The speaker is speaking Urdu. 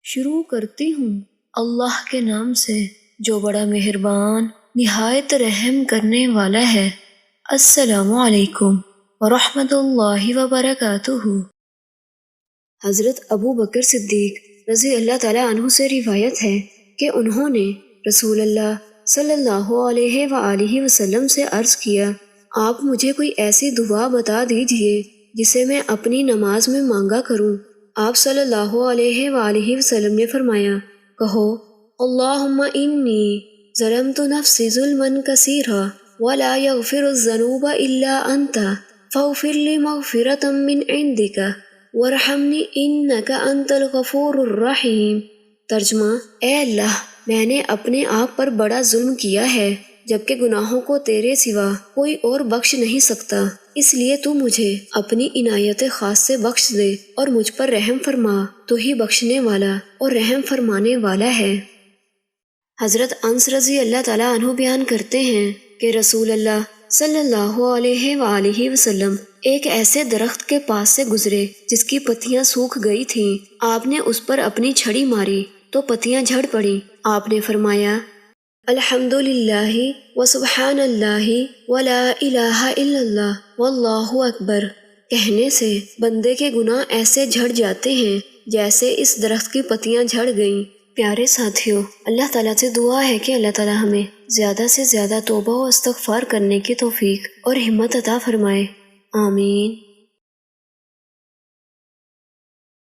شروع کرتی ہوں اللہ کے نام سے جو بڑا مہربان نہایت رحم کرنے والا ہے۔ السلام علیکم ورحمۃ اللہ وبرکاتہ۔ حضرت ابو بکر صدیق رضی اللہ تعالیٰ عنہ سے روایت ہے کہ انہوں نے رسول اللہ صلی اللہ علیہ وآلہ وسلم سے عرض کیا، آپ مجھے کوئی ایسی دعا بتا دیجئے جسے میں اپنی نماز میں مانگا کروں۔ آپ صلی اللہ علیہ وآلہ وسلم نے فرمایا، کہو اللہم انی ظلمت نفسی ظلما کثیرا ولا یغفر الذنوب الا انت فاغفر لی مغفرۃ من عندک وارحمنی انک انت الغفور الرحیم۔ ترجمہ، اے اللہ، میں نے اپنے آپ پر بڑا ظلم کیا ہے جبکہ گناہوں کو تیرے سوا کوئی اور بخش نہیں سکتا، اس لیے تو مجھے اپنی عنایت خاص سے بخش دے اور مجھ پر رحم فرما، تو ہی بخشنے والا اور رحم فرمانے والا ہے۔ حضرت انس رضی اللہ تعالیٰ عنہ بیان کرتے ہیں کہ رسول اللہ صلی اللہ علیہ وآلہ وسلم ایک ایسے درخت کے پاس سے گزرے جس کی پتیاں سوکھ گئی تھیں۔ آپ نے اس پر اپنی چھڑی ماری تو پتیاں جھڑ پڑیں۔ آپ نے فرمایا، الحمدللہ وسبحان اللہ ولا الہ الا اللہ واللہ اکبر۔ کہنے سے بندے کے گناہ ایسے جھڑ جاتے ہیں جیسے اس درخت کی پتیاں جھڑ گئیں۔ پیارے ساتھیوں، اللہ تعالیٰ سے دعا ہے کہ اللہ تعالیٰ ہمیں زیادہ سے زیادہ توبہ و استغفار کرنے کی توفیق اور ہمت عطا فرمائے۔ آمین۔